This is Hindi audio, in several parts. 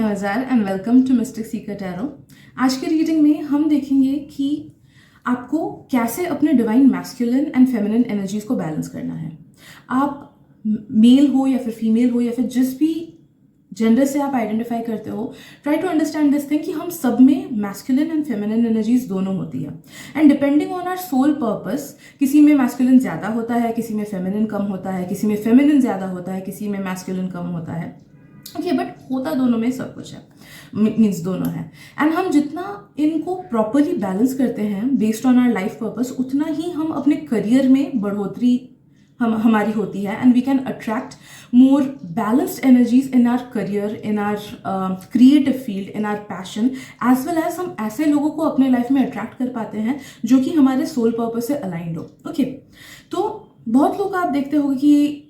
Azar and welcome to mystic seeker tarot. आज के रीडिंग में हम देखेंगे कि आपको कैसे अपने divine masculine and feminine energies को बैलेंस करना है। आप मेल हो या फिर फीमेल हो या फिर जिस भी जेंडर से आप आइडेंटिफाई करते हो, try to understand this thing कि हम सब में मैस्कुलिन एंड फेमिनिन एनर्जीज दोनों होती है and depending on our soul purpose, किसी में मैस्कुलिन ज़्यादा होता है, किसी में फेमिनिन कम होता है, किसी में फेमिनिन ज़्यादा होता है, किसी में मैस्कुलिन कम होता है। ओके, बट होता दोनों में सब कुछ है, मीन्स दोनों है। एंड हम जितना इनको प्रॉपरली बैलेंस करते हैं based on our life purpose, उतना ही हम अपने करियर में बढ़ोतरी हमारी होती है and we can attract more balanced energies in our career, in our creative field, in our passion, as well as हम ऐसे लोगों को अपने लाइफ में अट्रैक्ट कर पाते हैं जो कि हमारे सोल पर्पस से अलाइंड हो। ओके, तो बहुत लोग आप देखते हो कि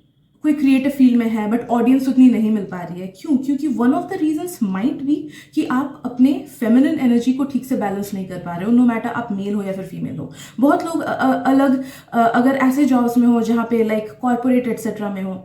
कोई क्रिएटिव फील्ड में है बट ऑडियंस उतनी नहीं मिल पा रही है। क्यों? क्योंकि one of the reasons might be कि आप अपने फेमिनिन एनर्जी को ठीक से बैलेंस नहीं कर पा रहे हो, नो मैटर आप मेल हो या फिर फीमेल हो। बहुत लोग अगर ऐसे जॉब्स में हो जहाँ पे लाइक कॉर्पोरेट एटसेट्रा में हो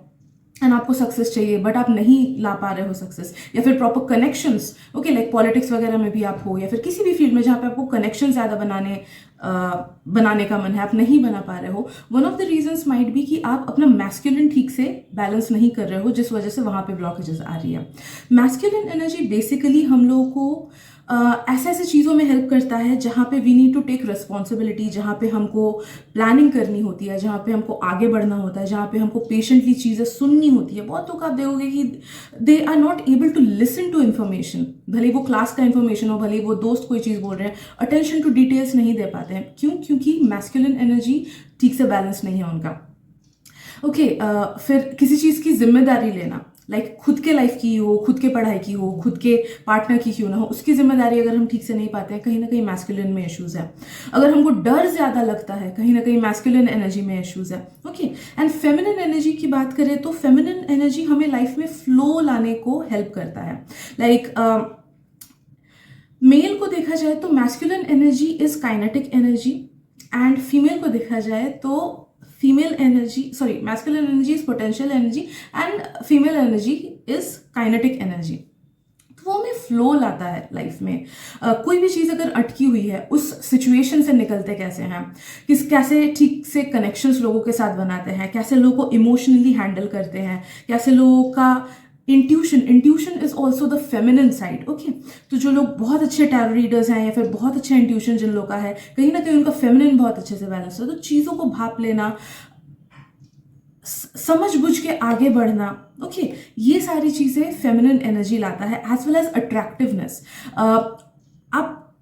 एंड आपको सक्सेस चाहिए बट आप नहीं ला पा रहे हो सक्सेस, या फिर proper connections, okay, like politics वगैरह में भी आप हो या फिर किसी भी फील्ड में जहाँ पे आपको कनेक्शन ज़्यादा बनाने का मन है, आप नहीं बना पा रहे हो। One of the reasons might be कि आप अपना मैस्कुलिन ठीक से बैलेंस नहीं कर रहे हो, जिस वजह से वहाँ पे ब्लॉकेजेस आ रही है। मैस्कुलिन एनर्जी बेसिकली हम लोगों को ऐसे ऐसे चीज़ों में हेल्प करता है जहाँ पे we need to take responsibility, जहाँ पे हमको प्लानिंग करनी होती है, जहाँ पे हमको आगे बढ़ना होता है, जहाँ पे हमको पेशेंटली चीज़ें सुननी होती है। बहुत लोग आप देखोगे कि they are not able to listen to information, भले वो क्लास का इन्फॉर्मेशन हो, भले वो दोस्त कोई चीज़ बोल रहे हैं, अटेंशन टू डिटेल्स नहीं दे पाते हैं। क्यों? क्योंकि मैस्कुलिन एनर्जी ठीक से बैलेंस नहीं है उनका। ओके, फिर किसी चीज़ की जिम्मेदारी लेना, लाइक खुद के लाइफ की हो, खुद के पढ़ाई की हो, खुद के पार्टनर की क्यों ना हो, उसकी जिम्मेदारी अगर हम ठीक से नहीं पाते हैं, कहीं ना कहीं मैस्कुलिन में इश्यूज है। अगर हमको डर ज़्यादा लगता है, कहीं ना कहीं मैस्कुलिन एनर्जी में इश्यूज है। ओके, एंड फेमिनिन एनर्जी की बात करें तो फेमिनिन एनर्जी हमें लाइफ में फ्लो लाने को हेल्प करता है। लाइक मेल को देखा जाए तो masculine energy is kinetic energy and female को देखा जाए तो masculine energy is potential energy and female energy is kinetic energy। तो वो हमें फ्लो लाता है लाइफ में। कोई भी चीज़ अगर अटकी हुई है, उस सिचुएशन से निकलते कैसे हैं, कैसे ठीक से कनेक्शंस लोगों के साथ बनाते हैं, कैसे लोगों को इमोशनली हैंडल करते हैं, कैसे लोगों का intuition is also the feminine side. Okay, तो जो लोग बहुत अच्छे टैरो रीडर्स हैं या फिर बहुत अच्छा इंट्यूशन जिन लोगों का है, कहीं ना कहीं उनका फेमिनिन बहुत अच्छे से बैलेंस है। तो चीज़ों को भाप लेना, समझ बुझ के आगे बढ़ना, ओके, ये सारी चीज़ें फेमिनिन एनर्जी लाता है, एज वेल एज अट्रैक्टिवनेस। आप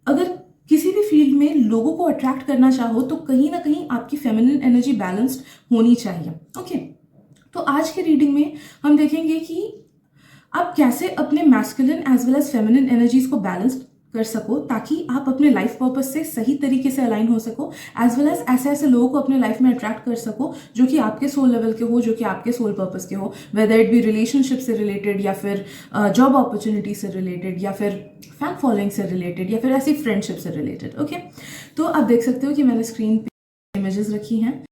अगर किसी भी फील्ड में लोगों को अट्रैक्ट करना चाहो तो कहीं ना कहीं आपकी फेमिनिन एनर्जी बैलेंस्ड होनी चाहिए। ओके, तो आज के रीडिंग में हम देखेंगे कि आप कैसे अपने masculine as well as feminine energies को बैलेंस कर सको, ताकि आप अपने लाइफ पर्पस से सही तरीके से अलाइन हो सको, एज वेल एज ऐसे ऐसे लोगों को अपने लाइफ में अट्रैक्ट कर सको जो कि आपके सोल लेवल के हो, जो कि आपके सोल पर्पस के हो, वेदर इट बी रिलेशनशिप से रिलेटेड या फिर जॉब अपॉर्चुनिटी से रिलेटेड या फिर फैन फॉलोइंग से रिलेटेड या फिर ऐसी फ्रेंडशिप से रिलेटेड। ओके, तो आप देख सकते हो कि मैंने स्क्रीन पे इमेजेस रखी हैं।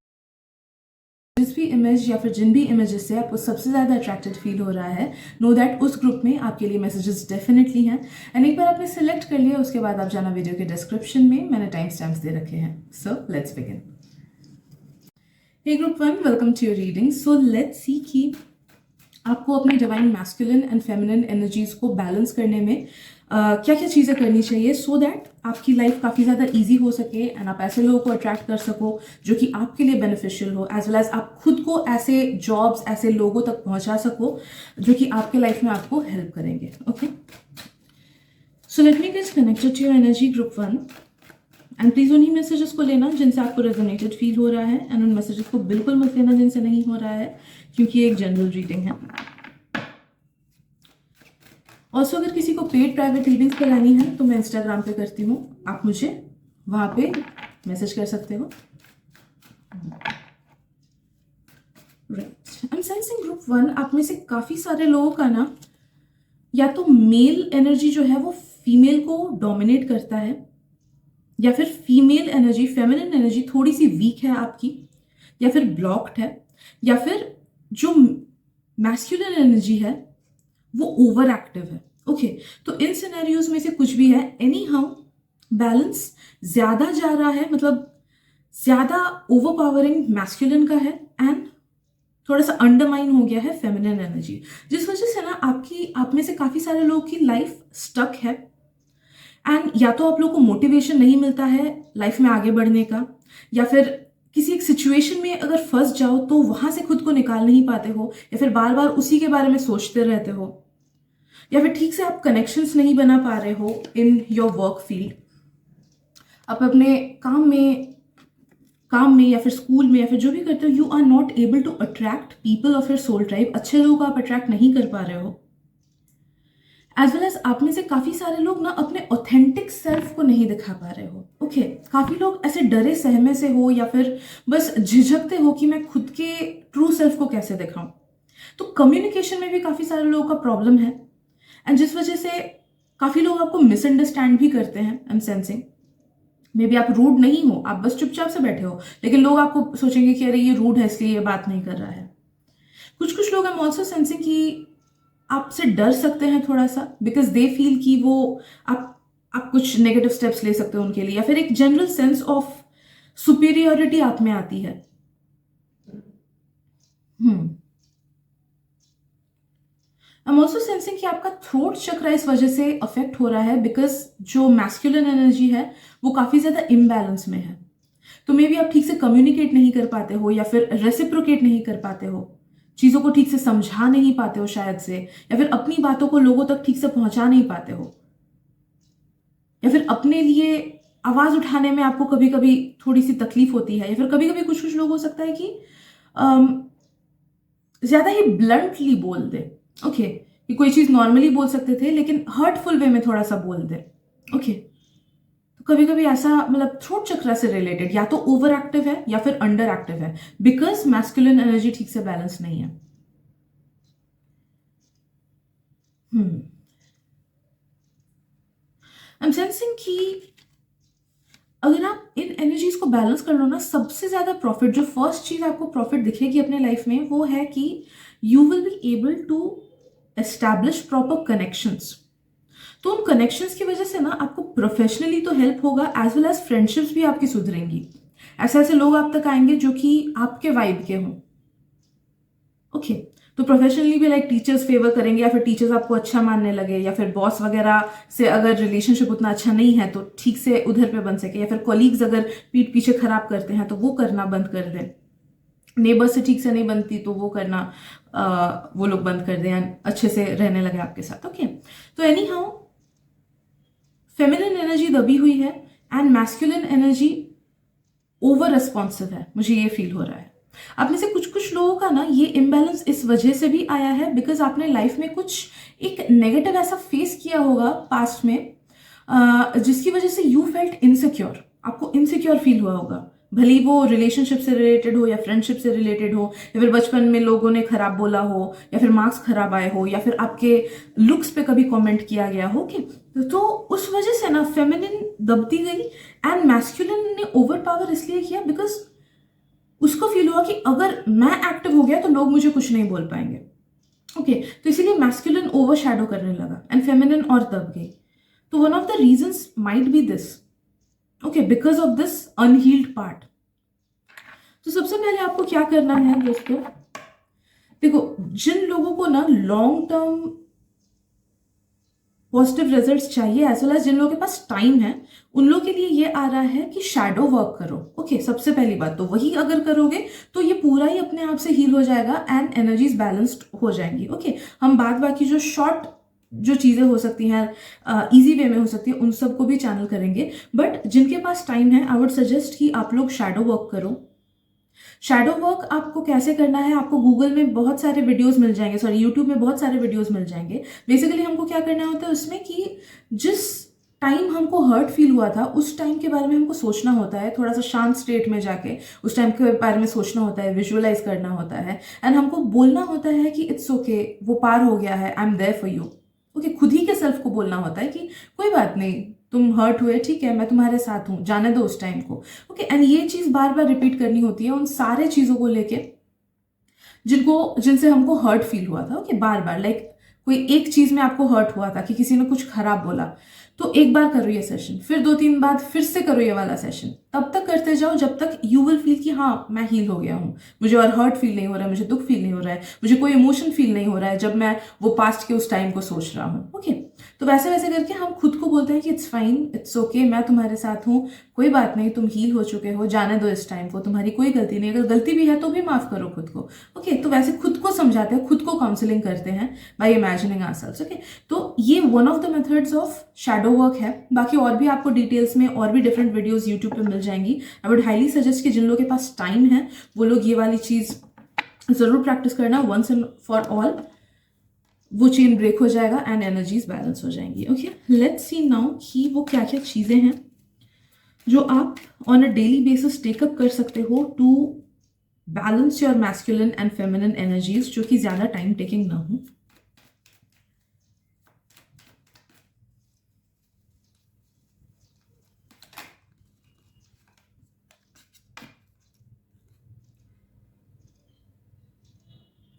जिस भी इमेज या फिर जिन भी इमेजेस से आपको सबसे ज़्यादा अट्रैक्टेड फील हो रहा है, नो दैट उस ग्रुप में आपके लिए मैसेजेस डेफिनेटली हैं। एंड एक बार आपने सिलेक्ट कर लिया, उसके बाद आप जाना वीडियो के डिस्क्रिप्शन में, मैंने टाइम स्टैम्प्स दे रखे हैं। So let's begin. Hey group 1, welcome to your reading. So let's see कि आपको अपनी divine masculine and feminine energies को बैलेंस करने में क्या क्या चीज़ें करनी चाहिए, सो दैट आपकी लाइफ काफ़ी ज़्यादा ईजी हो सके एंड आप ऐसे लोगों को अट्रैक्ट कर सको जो कि आपके लिए बेनिफिशियल हो, एज वेल एज आप खुद को ऐसे जॉब्स, ऐसे लोगों तक पहुंचा सको जो कि आपके लाइफ में आपको हेल्प करेंगे। Okay, so let me get connected to your energy group 1 and please उन्हीं मैसेजेस को लेना जिनसे आपको रेजोनेटेड फील हो रहा है, एंड उन मैसेजेस को बिल्कुल मत लेना जिनसे नहीं हो रहा है, क्योंकि ये एक जनरल रीडिंग है। ऑल्सो अगर किसी को पेड प्राइवेट रीडिंग्स करानी है तो मैं इंस्टाग्राम पे करती हूँ, आप मुझे वहाँ पे मैसेज कर सकते हो। Right, I am sensing group 1 आप में से काफ़ी सारे लोगों का ना, या तो मेल एनर्जी जो है वो फीमेल को डोमिनेट करता है, या फिर फीमेल एनर्जी, फेमिनिन एनर्जी थोड़ी सी वीक है आपकी, या फिर ब्लॉक्ड है, या फिर जो मैस्कुलिन एनर्जी है वो ओवर एक्टिव है। ओके, तो इन सिनेरियोज में से कुछ भी है, एनी हाउ बैलेंस ज्यादा जा रहा है, मतलब ज्यादा ओवरपावरिंग मैस्कुलिन का है एंड थोड़ा सा अंडरमाइन हो गया है फेमिनिन एनर्जी, जिस वजह से ना आप में से काफी सारे लोगों की लाइफ स्टक है एंड या तो आप लोगों को मोटिवेशन नहीं मिलता है लाइफ में आगे बढ़ने का, या फिर किसी एक सिचुएशन में अगर फंस जाओ तो वहां से खुद को निकाल नहीं पाते हो, या फिर बार बार उसी के बारे में सोचते रहते हो, या फिर ठीक से आप कनेक्शंस नहीं बना पा रहे हो इन योर वर्क फील्ड। आप अपने काम में या फिर स्कूल में या फिर जो भी करते हो, you are not able to attract people of your soul tribe, अच्छे लोगों को आप अट्रैक्ट नहीं कर पा रहे हो। एज वेल एज आप में से काफी सारे लोग ना अपने ऑथेंटिक सेल्फ को नहीं दिखा पा रहे हो। ओके, काफी लोग ऐसे डरे सहमे से हो या फिर बस झिझकते हो कि मैं खुद के ट्रू सेल्फ को कैसे दिखाऊं। तो कम्युनिकेशन में भी काफी सारे लोगों का प्रॉब्लम है एंड जिस वजह से काफी लोग आपको मिसअंडरस्टैंड भी करते हैं। आई एम सेंसिंग मे बी आप रूड नहीं हो, आप बस चुपचाप से बैठे हो, लेकिन लोग आपको सोचेंगे कि अरे ये रूड है इसलिए ये बात नहीं कर रहा है। कुछ लोग आई एम ऑल्सो सेंसिंग कि आपसे डर सकते हैं थोड़ा सा, बिकॉज दे फील कि वो आप कुछ नेगेटिव स्टेप्स ले सकते हो उनके लिए, या फिर एक जनरल सेंस ऑफ सुपीरियोरिटी आप में आती है। आई एम ऑल्सो सेंसिंग कि आपका थ्रोट चक्र इस वजह से अफेक्ट हो रहा है, बिकॉज जो मैस्कुलिन एनर्जी है वो काफी ज्यादा इम्बैलेंस में है। तो मे बी आप ठीक से कम्युनिकेट नहीं कर पाते हो, या फिर रेसिप्रोकेट नहीं कर पाते हो, चीजों को ठीक से समझा नहीं पाते हो शायद से, या फिर अपनी बातों को लोगों तक ठीक से पहुंचा नहीं पाते हो, या फिर अपने लिए आवाज उठाने में आपको कभी कभी थोड़ी सी तकलीफ होती है, या फिर कभी कभी कुछ लोग हो सकता है कि ज्यादा ही ब्लंटली बोल दे। ओके, कि कोई चीज नॉर्मली बोल सकते थे लेकिन हर्टफुल वे में थोड़ा सा बोल दे। ओके, तो कभी कभी ऐसा मतलब थ्रोट चक्र से रिलेटेड या तो ओवर एक्टिव है या फिर अंडर एक्टिव है, बिकॉज मैस्कुलिन एनर्जी ठीक से बैलेंस नहीं है। आई एम सेंसिंग कि अगर आप इन एनर्जीज को बैलेंस कर लो ना, सबसे ज्यादा प्रॉफिट, जो फर्स्ट चीज आपको प्रॉफिट दिखेगी अपने लाइफ में, वो है कि you will be able to establish proper connections. तो उन कनेक्शंस की वजह से ना आपको प्रोफेशनली तो हेल्प होगा, एज वेल एज फ्रेंडशिप्स भी आपकी सुधरेंगी। ऐसे ऐसे लोग आप तक आएंगे जो कि आपके वाइब के हों। ओके, तो प्रोफेशनली भी लाइक टीचर्स फेवर करेंगे, या फिर टीचर्स आपको अच्छा मानने लगे, या फिर बॉस वगैरह से अगर रिलेशनशिप उतना अच्छा नहीं है तो ठीक से उधर पे बन सके, या फिर कॉलीग्स अगर पीठ पीछे खराब करते हैं तो वो करना बंद कर दें, नेबर से ठीक से नहीं बनती तो वो करना वो लोग बंद कर दें, अच्छे से रहने लगे आपके साथ। ओके, तो एनी हाउ फेमिनिन एनर्जी दबी हुई है and masculine energy over responsive है, मुझे ये फील हो रहा है। आप में से कुछ लोगों का ना ये इम्बैलेंस इस वजह से भी आया है बिकॉज आपने लाइफ में कुछ एक नेगेटिव ऐसा फेस किया होगा पास्ट में, जिसकी वजह से यू फेल्ट इनसिक्योर, आपको इनसिक्योर फील हुआ होगा, भले वो रिलेशनशिप से रिलेटेड हो या फ्रेंडशिप से रिलेटेड हो, या फिर बचपन में लोगों ने खराब बोला हो, या फिर मार्क्स खराब आए हो, या फिर आपके लुक्स पे कभी कमेंट किया गया हो कि तो उस वजह से ना फेमिनिन दबती गई एंड मैस्कुलिन ने ओवर पावर इसलिए किया बिकॉज उसको फील हुआ कि अगर मैं एक्टिव हो गया तो लोग मुझे कुछ नहीं बोल पाएंगे। ओके, तो इसीलिए मैस्कुलिन ओवर शैडो करने लगा एंड फेमिनिन और दब गई। तो one of the reasons might be this, okay, because of this unhealed part. तो सबसे पहले आपको क्या करना है दोस्तों, देखो जिन लोगों को ना लॉन्ग टर्म पॉजिटिव रिजल्ट्स चाहिए, एज वेल एज जिन लोगों के पास टाइम है, उन लोगों के लिए ये आ रहा है कि शैडो वर्क करो। ओके, सबसे पहली बात तो वही अगर करोगे तो ये पूरा ही अपने आप से हील हो जाएगा एंड एनर्जीज बैलेंस्ड हो जाएंगी। ओके, हम बाकी जो शॉर्ट जो चीजें हो सकती हैं, इजी वे में हो सकती है, उन सबको भी चैनल करेंगे। बट जिनके पास टाइम है, आई वुड सजेस्ट कि आप लोग शैडो वर्क करो। शैडो वर्क आपको कैसे करना है, आपको गूगल में बहुत सारे वीडियोस मिल जाएंगे, सॉरी यूट्यूब में बहुत सारे वीडियोस मिल जाएंगे। बेसिकली हमको क्या करना होता है उसमें कि जिस टाइम हमको हर्ट फील हुआ था उस टाइम के बारे में हमको सोचना होता है, थोड़ा सा शांत स्टेट में जाके उस टाइम के बारे में सोचना होता है, विजुअलाइज करना होता है एंड हमको बोलना होता है कि इट्स ओके, वो पार हो गया है, I am there for you. Okay, खुद ही के सेल्फ को बोलना होता है कि कोई बात नहीं, तुम हर्ट हुए, ठीक है, मैं तुम्हारे साथ हूं, जाने दो उस टाइम को। ओके, एंड ये चीज बार बार रिपीट करनी होती है उन सारे चीजों को लेके जिनसे हमको हर्ट फील हुआ था। ओके, बार बार लाइक कोई एक चीज में आपको हर्ट हुआ था कि किसी ने कुछ खराब बोला, तो एक बार करो ये सेशन, फिर 2-3 बाद फिर से करो ये वाला सेशन, तब तक करते जाओ जब तक यू विल फील कि हाँ मैं हील हो गया हूँ, मुझे और हर्ट फील नहीं हो रहा है, मुझे दुख फील नहीं हो रहा है, मुझे कोई इमोशन फील नहीं हो रहा है जब मैं वो पास्ट के उस टाइम को सोच रहा हूँ। ओके, तो वैसे वैसे करके हम खुद को बोलते हैं कि इट्स फाइन, इट्स ओके, मैं तुम्हारे साथ हूँ, कोई बात नहीं, तुम हील हो चुके हो, जाने दो इस टाइम को, तुम्हारी कोई गलती नहीं, अगर गलती भी है तो भी माफ करो खुद को। ओके, तो वैसे खुद को समझाते हैं, खुद को काउंसलिंग करते हैं बाय इमेजिनिंग आवरसेल्व्स। ओके, तो ये one of the methods of shadow work है। बाकी और भी आपको डिटेल्स में और भी डिफरेंट वीडियोस यूट्यूब पे मिल जाएंगी। आई वुड हाईली सजेस्ट कि जिन लोगों के पास टाइम है वो लोग ये वाली चीज जरूर प्रैक्टिस करना, वंस एंड फॉर ऑल वो चेन ब्रेक हो जाएगा एंड एनर्जीज बैलेंस हो जाएंगी। ओके, लेट्स सी नाउ कि वो क्या क्या चीजें हैं जो आप on a daily basis take up कर सकते हो to balance your masculine and feminine energies, जो कि ज्यादा टाइम टेकिंग ना हो।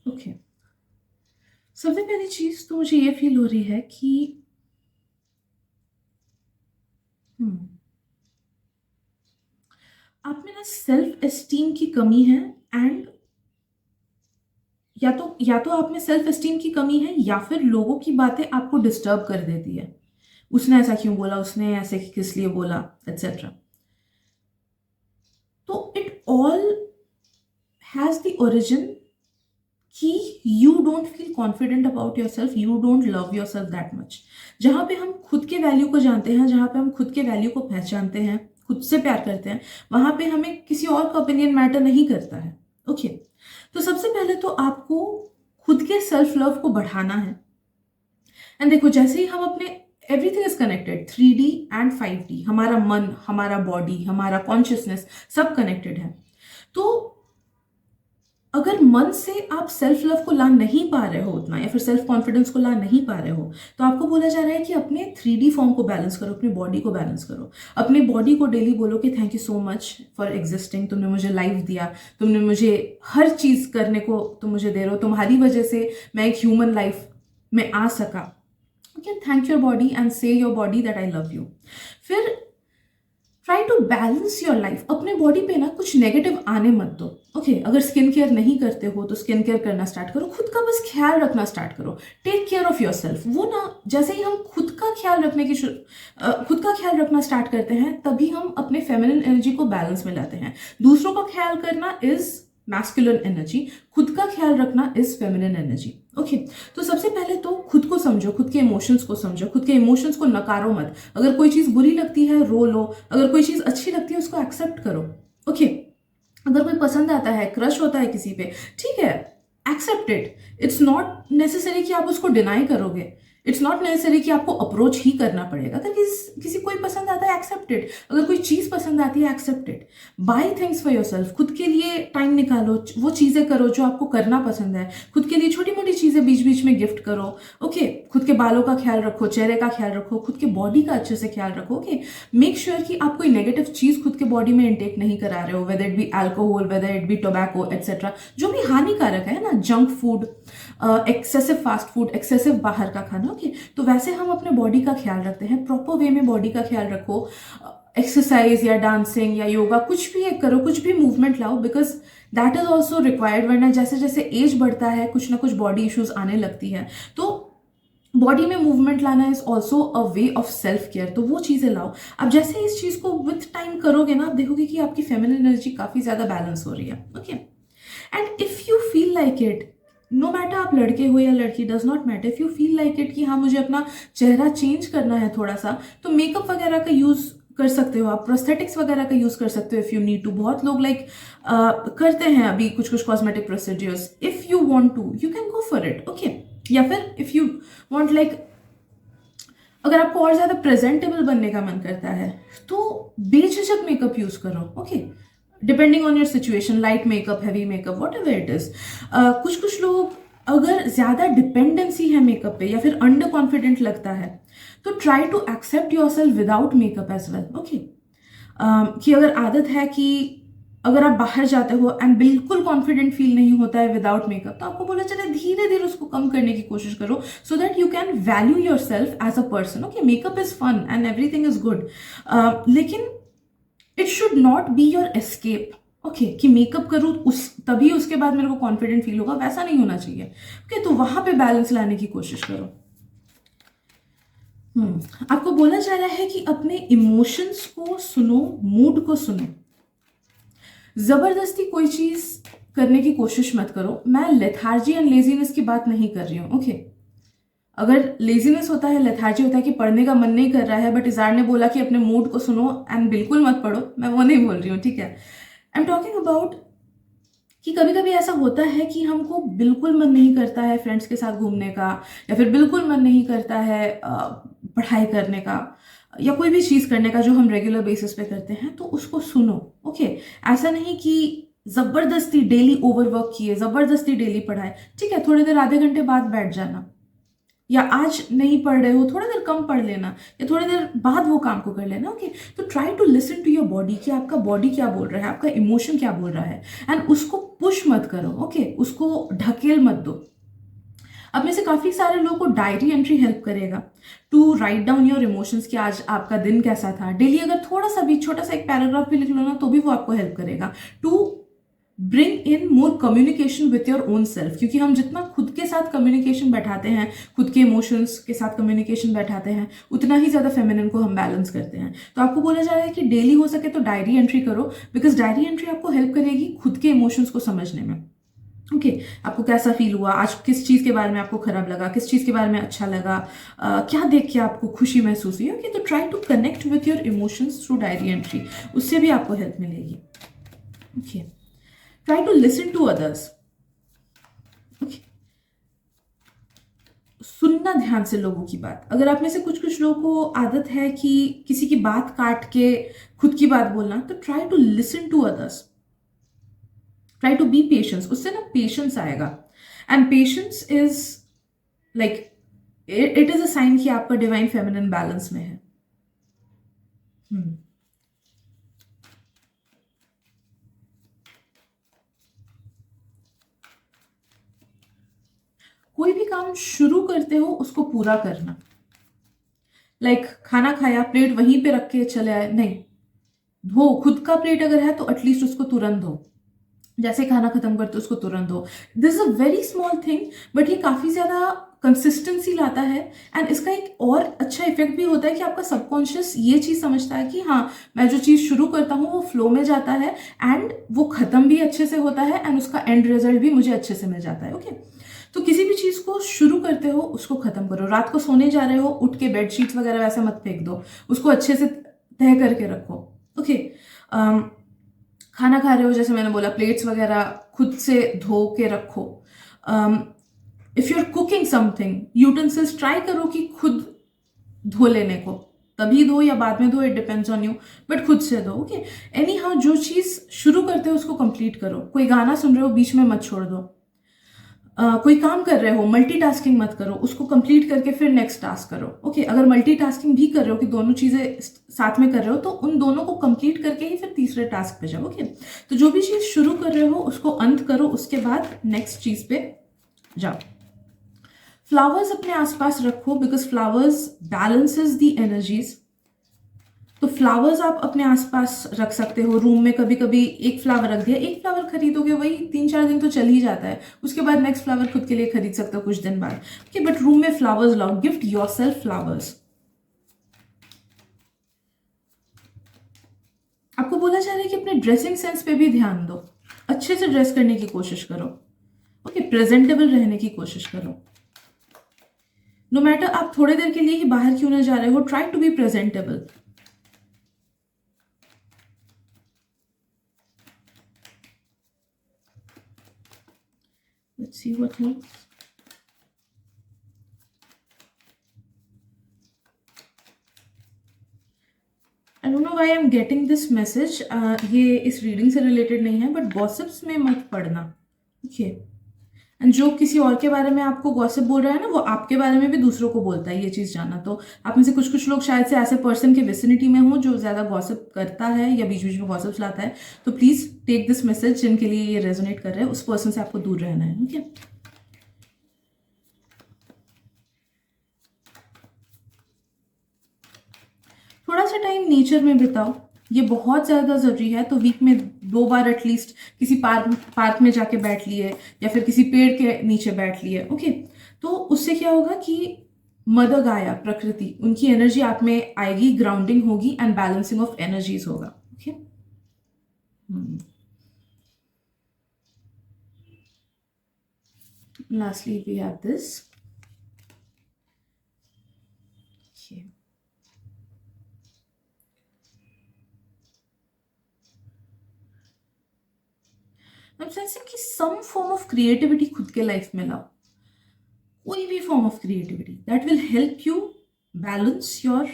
ओके, सबसे पहली चीज तो मुझे ये फील हो रही है कि आप में ना सेल्फ एस्टीम की कमी है, एंड या तो आप में सेल्फ एस्टीम की कमी है या फिर लोगों की बातें आपको डिस्टर्ब कर देती है। उसने ऐसा क्यों बोला, उसने ऐसे किस लिए बोला, एटसेट्रा। तो it all has the origin कि you don't feel confident about yourself, you don't love yourself that much. जहां पे हम खुद के वैल्यू को जानते हैं, जहां पे हम खुद के वैल्यू को पहचानते हैं, खुद से प्यार करते हैं, वहां पे हमें किसी और का ओपिनियन मैटर नहीं करता है। ओके, तो सबसे पहले तो आपको खुद के सेल्फ लव को बढ़ाना है। एंड देखो, जैसे ही हम अपने, everything is connected, 3D and 5D, हमारा मन, हमारा बॉडी, हमारा कॉन्शियसनेस सब कनेक्टेड है। तो अगर मन से आप सेल्फ लव को ला नहीं पा रहे हो उतना, या फिर सेल्फ कॉन्फिडेंस को ला नहीं पा रहे हो, तो आपको बोला जा रहा है कि अपने 3D फॉर्म को बैलेंस करो, अपनी बॉडी को बैलेंस करो। अपनी बॉडी को डेली बोलो कि thank you so much for existing, तुमने मुझे लाइफ दिया, तुमने मुझे हर चीज करने को तुम मुझे दे रहे हो, तुम्हारी वजह से मैं एक ह्यूमन लाइफ में आ सका। Okay, thank your body and say your body that I love you. फिर try to balance your life. अपने बॉडी पे ना कुछ नेगेटिव आने मत दो। ओके, अगर स्किन केयर नहीं करते हो तो स्किन केयर करना स्टार्ट करो, खुद का बस ख्याल रखना स्टार्ट करो, take care of yourself. वो ना, जैसे ही हम खुद का ख्याल रखना स्टार्ट करते हैं, तभी हम अपने फेमिनिन एनर्जी को बैलेंस में लाते हैं। दूसरों का ख्याल करना इज मैस्कुलिन एनर्जी, खुद का ख्याल रखना इज फेमिनिन एनर्जी। ओके, तो सबसे पहले तो खुद को समझो, खुद के इमोशंस को समझो, खुद के इमोशंस को नकारो मत। अगर कोई चीज बुरी लगती है रो लो, अगर कोई चीज अच्छी लगती है उसको एक्सेप्ट करो। ओके, अगर कोई पसंद आता है, क्रश होता है किसी पे, ठीक है, accept it. It's not necessary कि आप उसको डिनाई करोगे, इट्स नॉट नेसेसरी कि आपको अप्रोच ही करना पड़ेगा। अगर किसी कोई पसंद आता है, एक्सेप्ट इट। अगर कोई चीज पसंद आती है, accept it. Buy things for yourself, खुद के लिए टाइम निकालो, वो चीजें करो जो आपको करना पसंद है। खुद के लिए छोटी मोटी चीजें बीच बीच में गिफ्ट करो। ओके, खुद के बालों का ख्याल रखो, चेहरे का ख्याल रखो, खुद के बॉडी का अच्छे से ख्याल रखो। ओके, मेक श्योर कि आप कोई नेगेटिव चीज खुद के बॉडी में इंटेक नहीं करा रहे हो, whether it be alcohol, whether it be tobacco etcetera, जो भी हानिकारक है ना, junk food, excessive fast food, excessive बाहर का खाना। ओके, तो वैसे हम अपने बॉडी का ख्याल रखते हैं, प्रॉपर वे में बॉडी का ख्याल रखो। एक्सरसाइज या डांसिंग या योगा, कुछ भी एक करो, कुछ भी मूवमेंट लाओ, because that is also required. वरना जैसे जैसे एज बढ़ता है, कुछ ना कुछ बॉडी इश्यूज आने लगती है, तो बॉडी में मूवमेंट लाना is also a way of self care. तो वो चीजें लाओ। अब जैसे इस चीज को विथ टाइम करोगे ना, आप देखोगे कि आपकी फेमिनिन एनर्जी काफी ज्यादा बैलेंस हो रही है। Okay, and if you feel like it, no matter आप लड़के हो या लड़की, does not matter, if you feel like it कि हाँ मुझे अपना चेहरा चेंज करना है थोड़ा सा, तो मेकअप वगैरह का यूज कर सकते हो आप, प्रोस्थेटिक्स वगैरह का यूज कर सकते हो इफ यू नीड टू। बहुत लोग करते हैं अभी कुछ कुछ cosmetic procedures. If you want to, you can go for it. Okay, या फिर इफ यू वांट अगर आपको और ज्यादा प्रेजेंटेबल बनने का मन करता है, तो बेझिझक मेकअप यूज करो। Okay, depending on your situation, light makeup, heavy makeup, what ever it is. कुछ कुछ लोग अगर ज्यादा डिपेंडेंसी है मेकअप पे या फिर अंडर कॉन्फिडेंट लगता है, तो try to accept yourself without makeup as well. Okay, कि अगर आदत है कि अगर आप बाहर जाते हो एंड बिल्कुल कॉन्फिडेंट फील नहीं होता है विदाउट मेकअप, तो आपको बोला चले धीरे धीरे उसको कम करने की कोशिश करो, so that you can value yourself as a person. Okay, makeup is fun and everything is good, लेकिन it should not be your escape. Okay, कि मेकअप करूँ तभी उसके बाद मेरे को कॉन्फिडेंट फील होगा, वैसा नहीं होना चाहिए. ओके, तो वहां पे बैलेंस लाने की कोशिश करो. आपको बोला जा रहा है कि अपने इमोशंस को सुनो, मूड को सुनो. जबरदस्ती कोई चीज करने की कोशिश मत करो. मैं लेथार्जी एंड लेजीनेस की बात नहीं कर रही हूँ. ओके, अगर लेजीनेस होता है, लेथार्जी होता है कि पढ़ने का मन नहीं कर रहा है, बट इजार ने बोला कि अपने मूड को सुनो एंड बिल्कुल मत पढ़ो, मैं वो नहीं बोल रही हूँ. ठीक है, आई एम टॉकिंग अबाउट कि कभी कभी ऐसा होता है कि हमको बिल्कुल मन नहीं करता है फ्रेंड्स के साथ घूमने का, या फिर बिल्कुल मन नहीं करता है पढ़ाई करने का, या कोई भी चीज़ करने का जो हम रेगुलर बेसिस पे करते हैं, तो उसको सुनो. ओके, ऐसा नहीं कि जबरदस्ती डेली ओवरवर्क किए, जबरदस्ती डेली पढ़ाए. ठीक है, थोड़ी देर आधे घंटे बाद बैठ जाना, या आज नहीं पढ़ रहे हो थोड़ी देर कम पढ़ लेना, या थोड़ी देर बाद वो काम को कर लेना. ओके, तो try to listen to your body कि आपका बॉडी क्या बोल रहा है, आपका इमोशन क्या बोल रहा है, एंड उसको पुश मत करो. ओके, उसको ढकेल मत दो. अब में से काफी सारे लोगों को डायरी एंट्री हेल्प करेगा to write down your emotions कि आज आपका दिन कैसा था. डेली अगर थोड़ा सा भी छोटा सा एक पैराग्राफ भी लिख लो ना, तो भी वो आपको हेल्प करेगा to bring in more communication with your own self. क्योंकि हम जितना खुद के साथ कम्युनिकेशन बैठाते हैं, खुद के इमोशंस के साथ कम्युनिकेशन बैठाते हैं, उतना ही ज्यादा फेमिनिन को हम बैलेंस करते हैं. तो आपको बोला जा रहा है कि डेली हो सके तो डायरी एंट्री करो, बिकॉज डायरी एंट्री आपको हेल्प करेगी खुद के इमोशंस को समझने में. ओके, आपको कैसा फील हुआ आज, किस चीज के बारे में आपको खराब लगा, किस चीज के बारे में अच्छा लगा, क्या देख के आपको खुशी महसूस हुई. ओके, तो try to connect with your emotions through diary entry, उससे भी आपको हेल्प मिलेगी. Okay, try to listen to others. Okay, सुनना ध्यान से लोगों की बात. अगर आप में से कुछ कुछ लोगों को आदत है कि किसी की बात काट के खुद की बात बोलना, तो try to listen to others, try to be patience. उससे ना पेशेंस आएगा, and patience is like it is a sign कि आपका डिवाइन फेमिनिन बैलेंस में है. कोई भी काम शुरू करते हो उसको पूरा करना. लाइक खाना खाया, प्लेट वहीं पे रख के चले आए, नहीं. धो, खुद का प्लेट अगर है तो एटलीस्ट उसको तुरंत धो. जैसे खाना खत्म करते उसको तुरंत धो. This is a very small thing, but ये काफी ज्यादा कंसिस्टेंसी लाता है. एंड इसका एक और अच्छा इफेक्ट भी होता है कि आपका सबकॉन्शियस ये चीज समझता है कि हाँ, मैं जो चीज शुरू करता हूँ वो फ्लो में जाता है, एंड वो खत्म भी अच्छे से होता है, एंड उसका एंड रिजल्ट भी मुझे अच्छे से मिल जाता है. ओके, तो किसी भी चीज को शुरू करते हो उसको खत्म करो. रात को सोने जा रहे हो, उठ के बेडशीट्स वगैरह वैसे मत फेंक दो, उसको अच्छे से तय करके रखो. ओके, खाना खा रहे हो, जैसे मैंने बोला, प्लेट्स वगैरह खुद से धो के रखो. If you are cooking something, utensils try करो कि खुद धो लेने को, तभी दो या बाद में दो, it depends on you, but खुद से दो. ओके, एनी हाउ जो चीज शुरू करते हो उसको कंप्लीट करो. कोई गाना सुन रहे हो, बीच में मत छोड़ दो. कोई काम कर रहे हो, मल्टीटास्किंग मत करो, उसको कंप्लीट करके फिर नेक्स्ट टास्क करो. ओके, अगर मल्टीटास्किंग भी कर रहे हो कि दोनों चीजें साथ में कर रहे हो, तो उन दोनों को कंप्लीट करके ही फिर तीसरे टास्क पे जाओ. ओके, तो जो भी चीज शुरू कर रहे हो उसको अंत करो, उसके बाद नेक्स्ट चीज पे जाओ. फ्लावर्स अपने आसपास रखो, because flowers balances the energies. तो फ्लावर्स आप अपने आसपास रख सकते हो. रूम में कभी कभी एक फ्लावर रख दिया, एक फ्लावर खरीदोगे वही 3-4 दिन तो चल ही जाता है, उसके बाद नेक्स्ट फ्लावर खुद के लिए खरीद सकते हो कुछ दिन बाद. ओके, बट रूम में फ्लावर्स लाओ, गिफ्ट योरसेल्फ फ्लावर्स. आपको बोला जा रहा है कि अपने ड्रेसिंग सेंस पे भी ध्यान दो, अच्छे से ड्रेस करने की कोशिश करो. ओके, प्रेजेंटेबल रहने की कोशिश करो. नो मैटर आप थोड़ी देर के लिए ही बाहर क्यों ना जा रहे हो, try to be presentable. Let's see what next. I don't know why I'm getting this message. ये इस रीडिंग से रिलेटेड नहीं है, बट गॉसिप्स में मत पढ़ना. ओके, एंड जो किसी और के बारे में आपको गॉसिप बोल रहा है ना, वो आपके बारे में भी दूसरों को बोलता है, ये चीज़ जानना। तो आप में से कुछ कुछ लोग शायद से ऐसे पर्सन के विसिनिटी में हो जो ज़्यादा गॉसिप करता है या बीच बीच में गॉसिप लाता है। तो प्लीज़ टेक दिस मैसेज, जिनके लिए ये रेजोनेट कर रहा है, उस पर्सन से आपको दूर रहना है। ओके, थोड़ा सा टाइम नेचर में बिताओ, ये बहुत ज़्यादा ज़रूरी है। तो वीक में 2 बार एटलीस्ट किसी पार्क में जाके बैठ लिए या फिर किसी पेड़ के नीचे बैठ लिए। ओके, तो उससे क्या होगा कि मदर गाया, प्रकृति, उनकी एनर्जी आप में आएगी, ग्राउंडिंग होगी एंड बैलेंसिंग ऑफ एनर्जीज होगा। Okay, lastly we have this. Okay. I'm sensing कि some form of creativity खुद के लाइफ में लाओ, कोई भी form of creativity that will help you balance your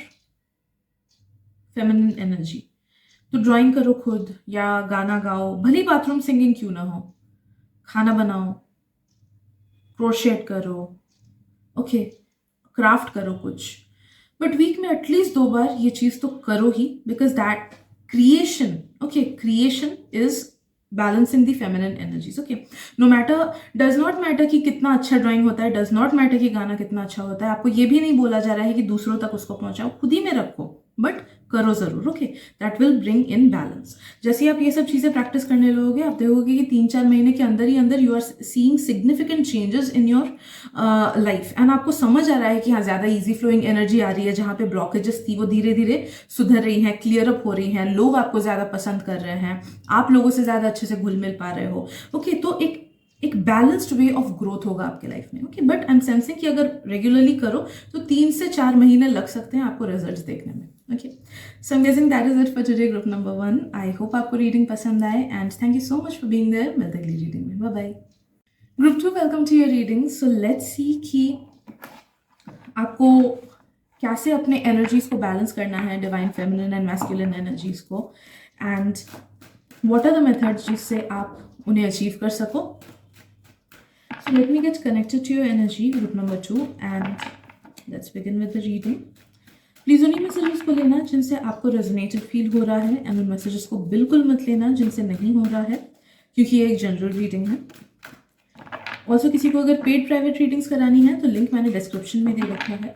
feminine energy. तो ड्राइंग करो खुद, या गाना गाओ, भली बाथरूम सिंगिंग क्यों ना हो, खाना बनाओ, क्रोशेट करो, ओके, क्राफ्ट करो कुछ। बट वीक में एटलीस्ट 2 बार ये चीज़ तो करो ही, because that creation, okay, creation is balancing the feminine energies. Okay, no matter, does not matter कि कितना अच्छा ड्राइंग होता है, डज नॉट मैटर कि गाना कितना अच्छा होता है। आपको ये भी नहीं बोला जा रहा है कि दूसरों तक उसको पहुंचाओ, खुद ही में रखो, बट करो जरूर। Okay, that will bring in balance. जैसे ही आप ये सब चीजें प्रैक्टिस करने लगोगे, आप देखोगे कि 3-4 महीने के अंदर ही अंदर you are seeing significant changes in your life, and आपको समझ आ रहा है कि हाँ, ज्यादा इजी फ्लोइंग एनर्जी आ रही है, जहाँ पे ब्लॉकेजेस थी वो धीरे धीरे सुधर रही हैं, क्लियर अप हो रही हैं, लोग आपको ज्यादा पसंद कर रहे हैं, आप लोगों से ज्यादा अच्छे से घुल मिल पा रहे हो। ओके, तो एक बैलेंस्ड वे ऑफ ग्रोथ होगा आपके लाइफ में। Okay, but I am sensing कि अगर रेगुलरली करो तो 3 से 4 महीने लग सकते हैं आपको रिजल्ट्स देखने में। Okay, so I am guessing that is it for today group number 1। I hope आपको रीडिंग पसंद आए, and thank you so much for being there. मिलते हैं अगली रीडिंग में, bye bye. Group 2, welcome to your reading. So let's see कि आपको कैसे अपने एनर्जीज को बैलेंस करना है, divine feminine and masculine energies को, and what are the methods जिससे आप उन्हें अचीव कर सको। So let me get connected to your energy, group number 2, and let's begin with the reading. Please उन्हीं मैसेजेस को लेना जिनसे आपको रेजोनेटेड फील हो रहा है, एंड उन मैसेजेस को बिल्कुल मत लेना जिनसे नहीं हो रहा है, क्योंकि ये एक जनरल रीडिंग है। ऑल्सो किसी को अगर पेड प्राइवेट रीडिंग्स करानी है तो लिंक मैंने डिस्क्रिप्शन में दे रखा है,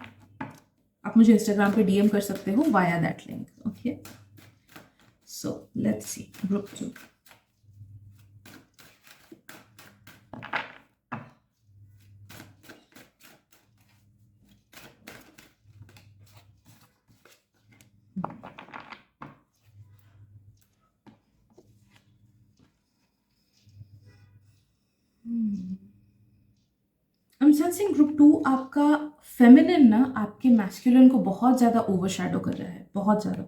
आप मुझे इंस्टाग्राम पे डीएम कर सकते हो via that link. Okay, so let's see group 2। I am sensing group 2 आपका फेमिनिन ना आपके मैस्कुलिन को बहुत ज़्यादा ओवरशैडो कर रहा है, बहुत ज़्यादा,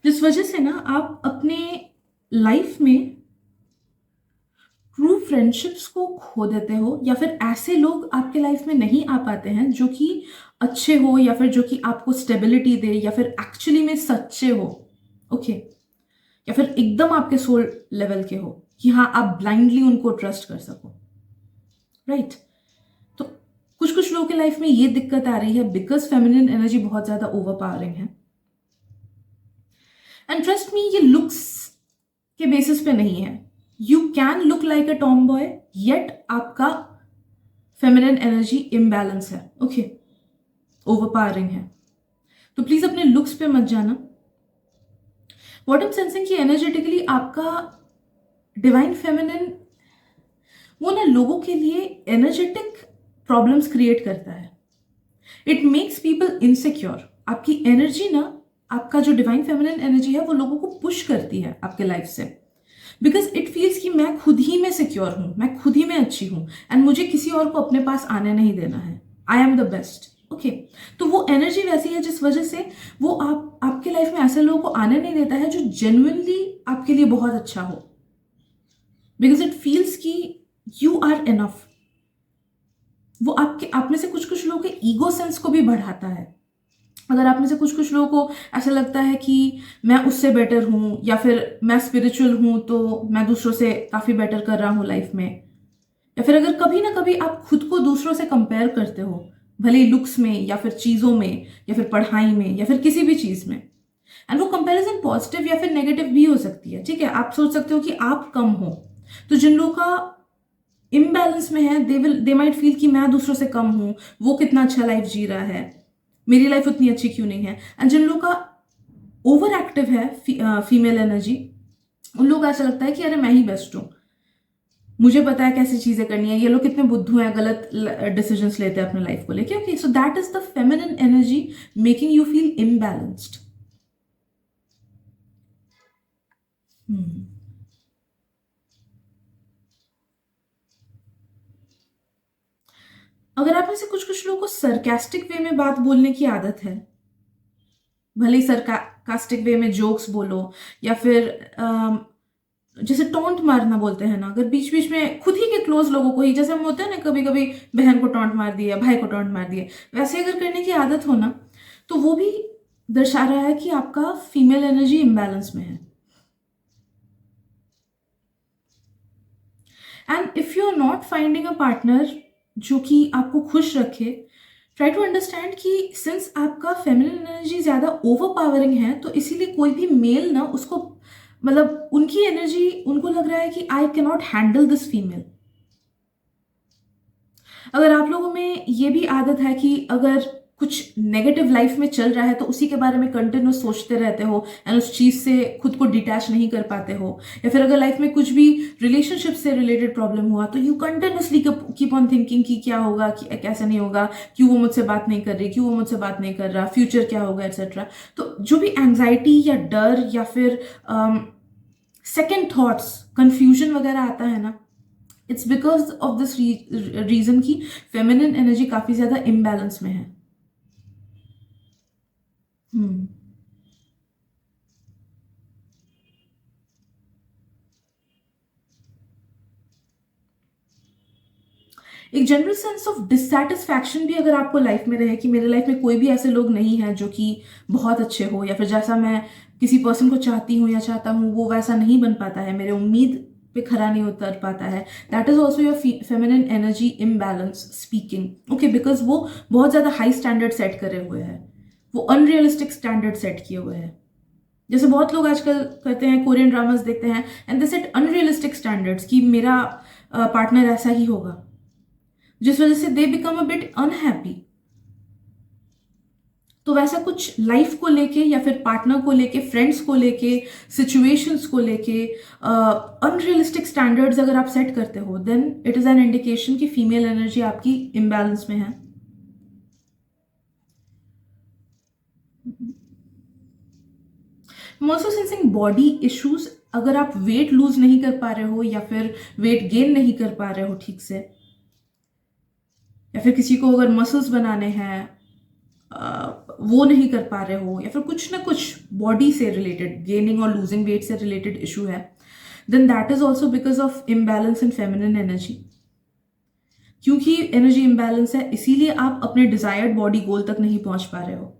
जिस वजह से ना आप अपने लाइफ में ट्रू फ्रेंडशिप्स को खो देते हो, या फिर ऐसे लोग आपके लाइफ में नहीं आ पाते हैं जो कि अच्छे हो, या फिर जो कि आपको स्टेबिलिटी दे, या फिर एक्चुअली में सच्चे हो। ओके, या फिर एकदम आपके सोल लेवल के हो कि हाँ, आप ब्लाइंडली उनको ट्रस्ट कर सको, राइट। तो कुछ कुछ लोगों के लाइफ में ये दिक्कत आ रही है बिकॉज फेमिनिन एनर्जी बहुत ज्यादा ओवरपावरिंग है। एंड ट्रस्ट मी, ये लुक्स के बेसिस पे नहीं है। You can look like a Tom boy, yet आपका फेमिनिन एनर्जी इम्बैलेंस है। ओके, ओवरपावरिंग है, तो प्लीज अपने लुक्स पे मत जाना। व्हाट एम सेंसिंग कि एनर्जेटिकली आपका डिवाइन फेमिनिन वो ना लोगों के लिए एनर्जेटिक प्रॉब्लम्स क्रिएट करता है। It makes people insecure. आपकी एनर्जी ना, आपका जो डिवाइन फेमिनिन एनर्जी है वो लोगों को पुश करती है आपके लाइफ से, बिकॉज इट फील्स कि मैं खुद ही में सिक्योर हूं, मैं खुद ही में अच्छी हूं, एंड मुझे किसी और को अपने पास आने नहीं देना है। I am the best. Okay, तो वो एनर्जी वैसी है जिस वजह से वो आपके लाइफ में ऐसे लोगों को आने नहीं देता है जो जेन्युइनली आपके लिए बहुत अच्छा हो, बिकॉज इट फील्स कि यू आर इनफ। वो आप में से कुछ कुछ लोगों के ईगो सेंस को भी बढ़ाता है। अगर आप में से कुछ कुछ लोगों को ऐसा लगता है कि मैं उससे बेटर हूं, या फिर मैं स्पिरिचुअल हूं तो मैं दूसरों से काफी बेटर कर रहा हूं लाइफ में, या फिर अगर कभी ना कभी आप खुद को दूसरों से कंपेयर करते हो, भले ही लुक्स में या फिर चीज़ों में या फिर पढ़ाई में या फिर किसी भी चीज़ में, एंड वो कंपैरिजन पॉजिटिव या फिर नेगेटिव भी हो सकती है, ठीक है। आप सोच सकते हो कि आप कम हो, तो जिन लोगों का इम्बैलेंस में है दे माइट फील कि मैं दूसरों से कम हूँ, वो कितना अच्छा लाइफ जी रहा है, मेरी लाइफ उतनी अच्छी क्यों नहीं है। एंड जिन लोगों का ओवर एक्टिव है फीमेल एनर्जी, उन लोग ऐसा लगता है कि अरे मैं ही बेस्ट हूँ, मुझे पता है कैसी चीजें करनी है, ये लोग कितने बुद्धू हैं, गलत डिसीजंस लेते हैं अपने लाइफ को लेके। Okay, so that is the feminine energy making you feel imbalanced. अगर आप में से कुछ कुछ लोगों को सरकास्टिक वे में बात बोलने की आदत है, भले ही सरकास्टिक वे में जोक्स बोलो या फिर जैसे टॉन्ट मारना बोलते हैं ना, अगर बीच बीच में खुद ही के क्लोज लोगों को ही, जैसे हम होते हैं ना कभी कभी बहन को टॉन्ट मार दिया, भाई को टॉन्ट मार दिया, वैसे अगर करने की आदत हो ना, तो वो भी दर्शा रहा है कि आपका फीमेल एनर्जी इम्बैलेंस में है। And if you are not finding a partner जो कि आपको खुश रखे, ट्राई टू अंडरस्टैंड कि सिंस आपका फेमिनिन एनर्जी ज़्यादा ओवर पावरिंग है, तो इसीलिए कोई भी मेल ना उसको, मतलब उनकी एनर्जी, उनको लग रहा है कि आई can not handle this female. अगर आप लोगों में ये भी आदत है कि अगर कुछ नेगेटिव लाइफ में चल रहा है तो उसी के बारे में कंटिन्यूस सोचते रहते हो एंड उस चीज़ से खुद को डिटैच नहीं कर पाते हो, या फिर अगर लाइफ में कुछ भी रिलेशनशिप से रिलेटेड प्रॉब्लम हुआ तो you continuously keep on thinking कि क्या होगा, कैसे नहीं होगा, क्यों वो मुझसे बात नहीं कर रही, क्यों वो मुझसे बात नहीं कर रहा, फ्यूचर क्या होगा, एक्सेट्रा। तो जो भी एंग्जाइटी या डर या फिर सेकेंड थॉट्स, कंफ्यूजन वगैरह आता है ना, it's because of this reason की फेमिनिन एनर्जी काफी ज्यादा इम्बैलेंस में है। हम्म एक जनरल सेंस ऑफ डिससेटिस्फैक्शन भी अगर आपको लाइफ में रहे कि मेरे लाइफ में कोई भी ऐसे लोग नहीं है जो कि बहुत अच्छे हो, या फिर जैसा मैं किसी पर्सन को चाहती हूँ या चाहता हूँ वो वैसा नहीं बन पाता है, मेरे उम्मीद पे खरा नहीं उतर पाता है, that is also your feminine energy imbalance speaking. Okay, because वो बहुत ज्यादा हाई स्टैंडर्ड सेट करे हुए हैं, वो अनरियलिस्टिक स्टैंडर्ड सेट किए हुए हैं। जैसे बहुत लोग आजकल करते हैं, कोरियन ड्रामास देखते हैं and they set unrealistic standards कि मेरा पार्टनर ऐसा ही होगा, जिस वजह से they become a bit unhappy. तो वैसा कुछ लाइफ को लेके या फिर पार्टनर को लेके, फ्रेंड्स को लेके, सिचुएशंस को लेके अनरियलिस्टिक स्टैंडर्ड्स अगर आप सेट करते हो, then it is an indication कि फीमेल एनर्जी आपकी इम्बैलेंस में है। ऑल्सो सेंसिंग बॉडी इश्यूज, अगर आप वेट लूज नहीं कर पा रहे हो या फिर वेट गेन नहीं कर पा रहे हो ठीक से, या फिर किसी को अगर मसल्स बनाने हैं वो नहीं कर पा रहे हो, या फिर कुछ ना कुछ बॉडी से रिलेटेड, गेनिंग और लूजिंग वेट से रिलेटेड इशू है, then that is also because of imbalance in feminine energy. क्योंकि एनर्जी इम्बैलेंस है, इसीलिए आप अपने डिजायर्ड बॉडी गोल तक नहीं पहुंच पा रहे हो।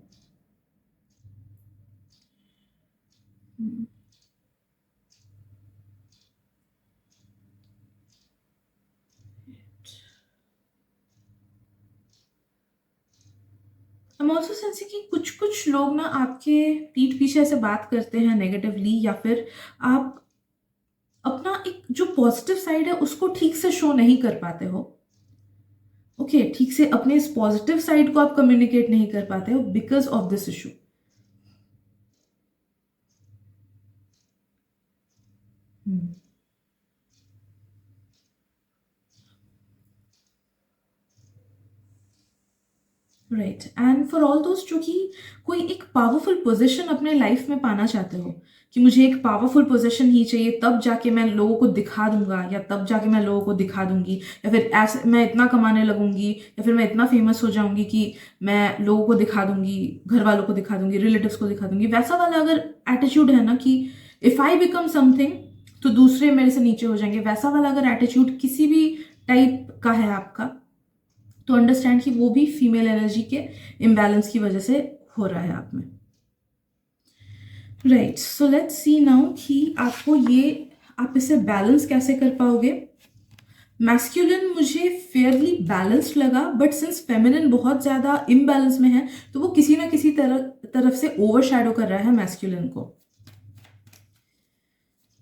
I'm also sensing कि कुछ कुछ लोग ना आपके पीठ पीछे ऐसे बात करते हैं नेगेटिवली, या फिर आप अपना एक जो पॉजिटिव साइड है उसको ठीक से शो नहीं कर पाते हो। ओके, ठीक से अपने इस पॉजिटिव साइड को आप कम्युनिकेट नहीं कर पाते हो because of this issue. Right, and for all दोस्त जो कि कोई एक पावरफुल पोजीशन अपने लाइफ में पाना चाहते हो, कि मुझे एक पावरफुल पोजीशन ही चाहिए, तब जाके मैं लोगों को दिखा दूंगा, या तब जाके मैं लोगों को दिखा दूंगी, या फिर ऐसे मैं इतना कमाने लगूंगी, या फिर मैं इतना फेमस हो जाऊंगी कि मैं लोगों को दिखा दूंगी, घर वालों को दिखा दूंगी, रिलेटिव्स को दिखा दूंगी। वैसा वाला अगर एटीट्यूड है ना कि इफ आई बिकम समथिंग तो दूसरे मेरे से नीचे हो जाएंगे, वैसा वाला अगर एटीट्यूड किसी भी टाइप का है आपका, तो अंडरस्टैंड कि वो भी फीमेल एनर्जी के इम्बैलेंस की वजह से हो रहा है आप में। Right, so let's C now कि आपको ये, आप इसे बैलेंस कैसे कर पाओगे। मैस्कुलिन मुझे फेयरली बैलेंस्ड लगा, बट सिंस फेमिनिन बहुत ज़्यादा इम्बैलेंस में है तो वो किसी ना किसी तरफ से ओवरशैडो कर रहा है मैस्कुलिन को।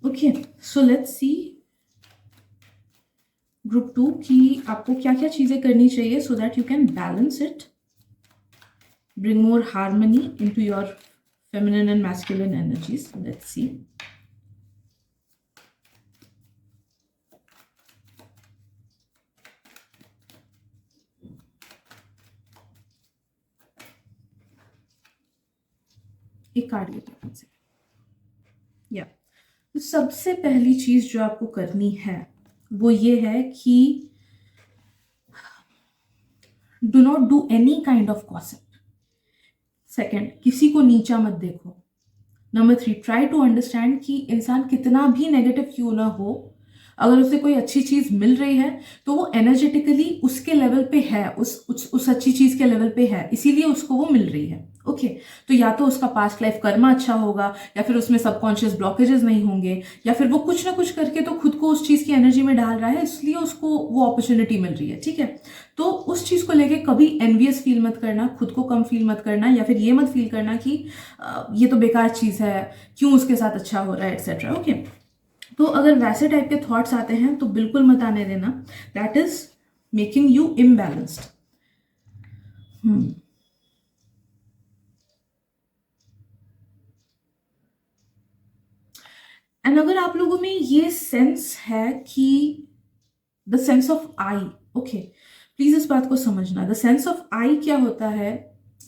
Okay, so let's see group 2 की आपको क्या क्या चीज़ें करनी चाहिए so that you can balance it, bring more harmony into your feminine and masculine energies. Let's see. एक कार्ड लेते हैं या तो सबसे पहली चीज जो आपको करनी है वो ये है कि do not do any kind of gossip. Second, किसी को नीचा मत देखो। नंबर 3, ट्राई टू अंडरस्टैंड कि इंसान कितना भी नेगेटिव क्यों ना हो, अगर उसे कोई अच्छी चीज मिल रही है तो वो एनर्जेटिकली उसके लेवल पे है, उस अच्छी चीज के लेवल पे है, इसीलिए उसको वो मिल रही है। ओके, तो या तो उसका पास्ट लाइफ कर्मा अच्छा होगा, या फिर उसमें सबकॉन्शियस ब्लॉकेजेस नहीं होंगे, या फिर वो कुछ ना कुछ करके तो खुद को उस चीज की एनर्जी में डाल रहा है, इसलिए उसको वो अपॉर्चुनिटी मिल रही है। ठीक है, तो उस चीज को लेके कभी एनवियस फील मत करना, खुद को कम फील मत करना, या फिर ये मत फील करना कि ये तो बेकार चीज है, क्यों उसके साथ अच्छा हो रहा है, एक्सेट्रा। ओके, तो अगर वैसे टाइप के थॉट्स आते हैं तो बिल्कुल मत आने देना, that is making you imbalanced. And अगर आप लोगों में ये सेंस है कि the sense of I, okay, please इस बात को समझना, द सेंस ऑफ आई क्या होता है,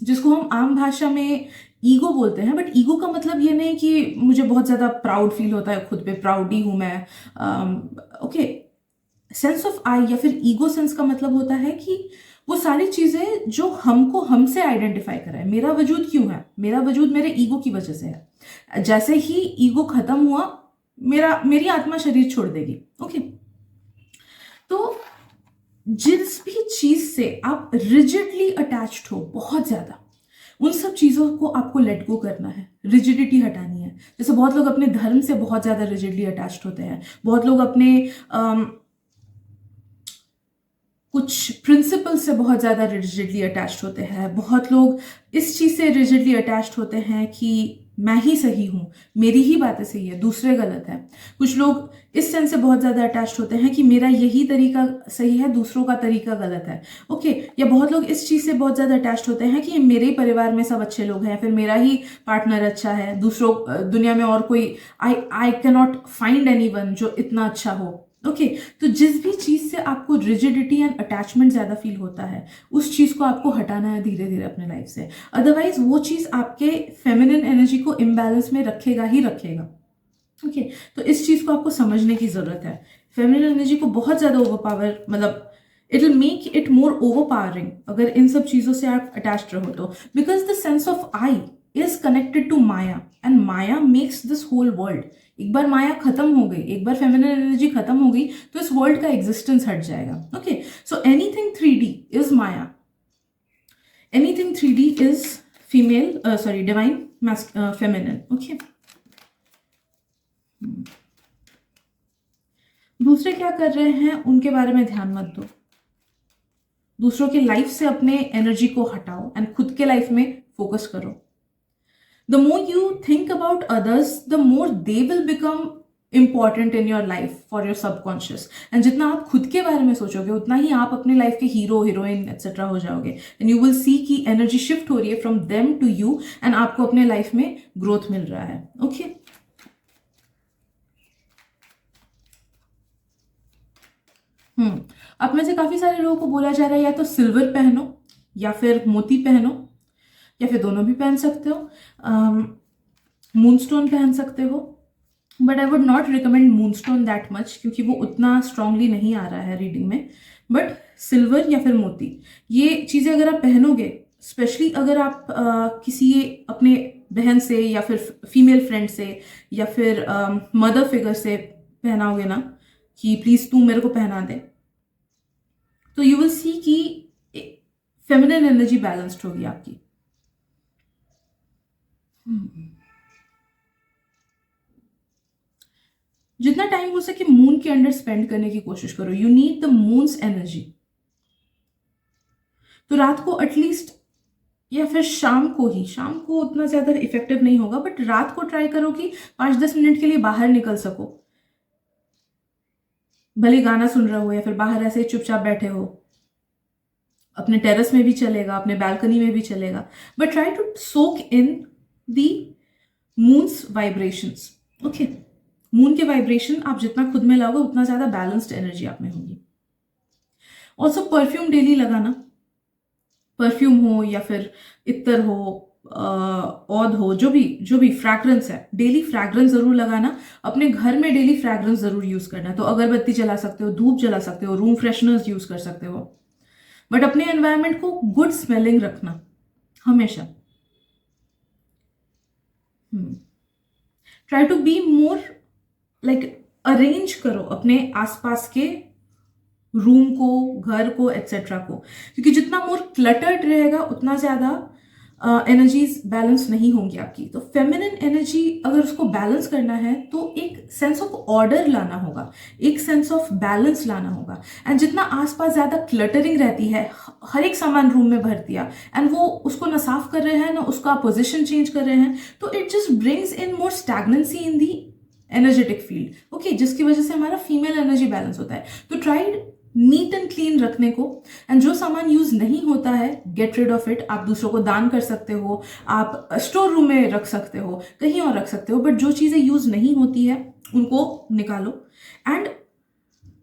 जिसको हम आम भाषा में ईगो बोलते हैं, बट ईगो का मतलब ये नहीं कि मुझे बहुत ज्यादा प्राउड फील होता है, खुद पे प्राउड ही हूं मैं। ओके, सेंस ऑफ आई या फिर ईगो सेंस का मतलब होता है कि वो सारी चीजें जो हमको हमसे आइडेंटिफाई कराए। मेरा वजूद क्यों है, मेरा वजूद मेरे ईगो की वजह से है। जैसे ही ईगो खत्म हुआ, मेरी आत्मा शरीर छोड़ देगी। ओके, तो जिस भी चीज से आप रिजिडली अटैच्ड हो बहुत ज्यादा, उन सब चीजों को आपको लेट गो करना है, रिजिडिटी हटानी है। जैसे बहुत लोग अपने धर्म से बहुत ज्यादा रिजिडली अटैच्ड होते हैं, बहुत लोग अपने कुछ प्रिंसिपल से बहुत ज़्यादा रिजिडली अटैच्ड होते हैं, बहुत लोग इस चीज़ से रिजिडली अटैच्ड होते हैं कि मैं ही सही हूँ, मेरी ही बातें सही है, दूसरे गलत है। कुछ लोग इस सेंस से बहुत ज़्यादा अटैच्ड होते हैं कि मेरा यही तरीका सही है, दूसरों का तरीका गलत है। ओके, या बहुत लोग इस चीज़ से बहुत ज़्यादा अटैच्ड होते हैं कि मेरे परिवार में सब अच्छे लोग हैं, फिर मेरा ही पार्टनर अच्छा है, दूसरों दुनिया में और कोई आई कैन नॉट फाइंड एनीवन जो इतना अच्छा हो। ओके, तो जिस भी चीज से आपको रिजिडिटी एंड अटैचमेंट ज्यादा फील होता है, उस चीज को आपको हटाना है धीरे धीरे अपने लाइफ से, अदरवाइज वो चीज आपके फेमिनिन एनर्जी को इम्बैलेंस में रखेगा ही रखेगा। ओके, तो इस चीज को आपको समझने की जरूरत है। फेमिनिन एनर्जी को बहुत ज्यादा ओवरपावर, मतलब it will make it more overpowering अगर इन सब चीजों से आप अटैच्ड रहो तो, because the sense of I is connected to maya, and maya makes this whole world. एक बार माया खत्म हो गई, एक बार फेमिनिन एनर्जी खत्म हो गई तो इस वर्ल्ड का एग्जिस्टेंस हट जाएगा। Okay, so anything 3D is Maya, anything 3D is female, sorry, divine feminine. Okay, दूसरे क्या कर रहे हैं उनके बारे में ध्यान मत दो, दूसरों की लाइफ से अपने एनर्जी को हटाओ एंड खुद के लाइफ में फोकस करो। The more you think about others, the more they will become important in your life for your subconscious, and जितना आप खुद के बारे में सोचोगे उतना ही आप अपने लाइफ के हीरो हीरोइन एक्सेट्रा हो जाओगे, एंड यू विल सी कि एनर्जी शिफ्ट हो रही है from them to you, and आपको अपने लाइफ में ग्रोथ मिल रहा है। ओके, अब में से काफी सारे लोगों को बोला जा रहा है या तो सिल्वर पहनो या फिर मोती पहनो, या फिर दोनों भी पहन सकते हो, मूनस्टोन पहन सकते हो, but I would not recommend moonstone that much क्योंकि वो उतना स्ट्रांगली नहीं आ रहा है रीडिंग में। बट सिल्वर या फिर मोती, ये चीज़ें अगर आप पहनोगे, स्पेशली अगर आप किसी अपने बहन से या फिर फीमेल फ्रेंड से या फिर मदर फिगर से पहनाओगे ना कि प्लीज तू मेरे को पहना दे, तो यू विल सी कि फेमिनिन एनर्जी बैलेंस्ड होगी आपकी। जितना टाइम हो सके मून के अंडर स्पेंड करने की कोशिश करो. You need the moons energy. तो रात को एटलीस्ट, या फिर शाम को उतना ज़्यादा इफेक्टिव नहीं होगा, बट रात को ट्राई करो कि 5-10 मिनट के लिए बाहर निकल सको. भले गाना सुन रहे हो या फिर बाहर ऐसे चुपचाप बैठे हो, अपने टेरेस में भी चलेगा, अपने बालकनी में भी चलेगा, but try to soak in the moon's vibrations. Okay, moon के वाइब्रेशन आप जितना खुद में लाओगे उतना ज़्यादा बैलेंस्ड एनर्जी आप में होगी. ऑल्सो परफ्यूम डेली लगाना. परफ्यूम हो या फिर इत्र हो, औद हो, जो भी फ्रैग्रेंस है, डेली फ्रैग्रेंस जरूर लगाना. अपने घर में डेली फ्रैग्रेंस जरूर यूज करना. तो अगरबत्ती जला सकते हो, धूप जला सकते हो, रूम फ्रेशनर्स यूज कर सकते हो, बट अपने एनवायरनमेंट को गुड स्मेलिंग रखना हमेशा. Try to be more like, arrange करो अपने आसपास के रूम को, घर को, एक्सेट्रा को, क्योंकि जितना मोर क्लटर्ड रहेगा उतना ज़्यादा एनर्जीज बैलेंस नहीं होंगी आपकी. तो फेमिनिन एनर्जी अगर उसको बैलेंस करना है तो एक सेंस ऑफ ऑर्डर लाना होगा, एक सेंस ऑफ बैलेंस लाना होगा. एंड जितना आसपास ज़्यादा क्लटरिंग रहती है, हर एक सामान रूम में भर दिया, एंड वो उसको ना साफ कर रहे हैं ना उसका पोजिशन चेंज कर रहे हैं, तो it just brings in more stagnancy in the energetic field. Okay, जिसकी वजह से हमारा फीमेल एनर्जी बैलेंस होता है. तो ट्राइड नीट एंड क्लीन रखने को. एंड जो सामान यूज नहीं होता है, गेट रिड ऑफ इट. आप दूसरों को दान कर सकते हो, आप स्टोर रूम में रख सकते हो, कहीं और रख सकते हो, बट जो चीजें यूज नहीं होती है उनको निकालो. एंड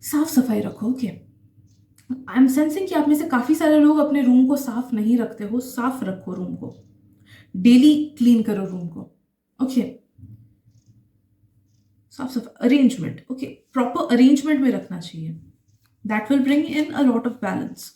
साफ सफाई रखो. ओके, आई एम सेंसिंग कि आप में से काफी सारे लोग अपने रूम को साफ नहीं रखते हो. साफ रखो रूम को, डेली क्लीन करो रूम को. ओके, साफ सफाई, अरेंजमेंट. ओके, प्रॉपर अरेंजमेंट में रखना चाहिए. That will bring in a lot of balance.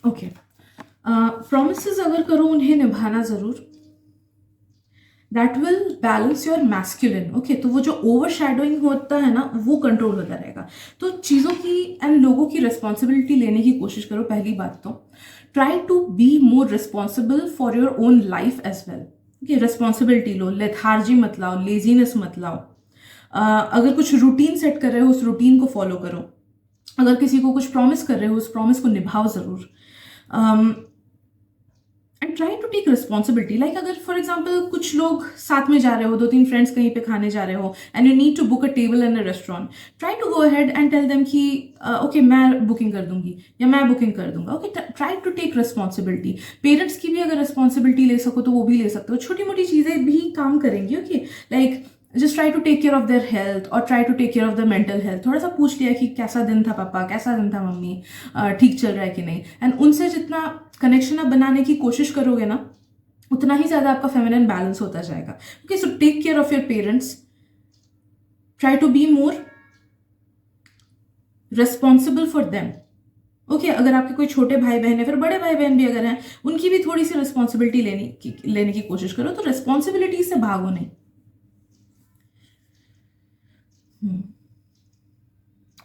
Okay, promises अगर करो उन्हें निभाना जरूर. That will balance your masculine. Okay, तो वो जो ओवर शेडोइंग होता है ना, वो कंट्रोल होता रहेगा. तो चीज़ों की एंड लोगों की रिस्पॉन्सिबिलिटी लेने की कोशिश करो. पहली बात तो try to be more responsible for your own life as well. Okay, responsibility लो, लेथार्जी मत लाओ, लेजीनेस मत लाओ. अगर कुछ रूटीन सेट कर रहे हो उस रूटीन को फॉलो करो. अगर किसी को कुछ प्रॉमिस कर रहे हो उस प्रॉमिस को निभाओ जरूर. And try to take responsibility. Like अगर फॉर एग्जाम्पल कुछ लोग साथ में जा रहे हो, 2-3 फ्रेंड्स कहीं पे खाने जा रहे हो, and you need to book a table in a restaurant, try to go ahead and tell them कि ओके मैं बुकिंग कर दूंगी या मैं बुकिंग कर दूंगा. Okay, try to take responsibility. Parents की भी अगर रिस्पॉन्सिबिलिटी ले सको तो वो भी ले सकते हो. छोटी मोटी चीज़ें भी काम करेंगी. Okay, like just try to take care of their health और try to take care of the mental health. थोड़ा सा पूछ लिया कि कैसा दिन था पापा, कैसा दिन था मम्मी, ठीक चल रहा है कि नहीं. एंड उनसे जितना कनेक्शन आप बनाने की कोशिश करोगे ना, उतना ही ज्यादा आपका फेमिनिन बैलेंस होता जाएगा. Okay, so take care of your parents. Try to be more responsible for them. Okay, अगर आपके कोई छोटे भाई बहन है, फिर बड़े भाई बहन भी अगर हैं, उनकी भी थोड़ी सी रिस्पॉन्सिबिलिटी लेने की कोशिश करो. तो रिस्पॉन्सिबिलिटी से भागो नहीं.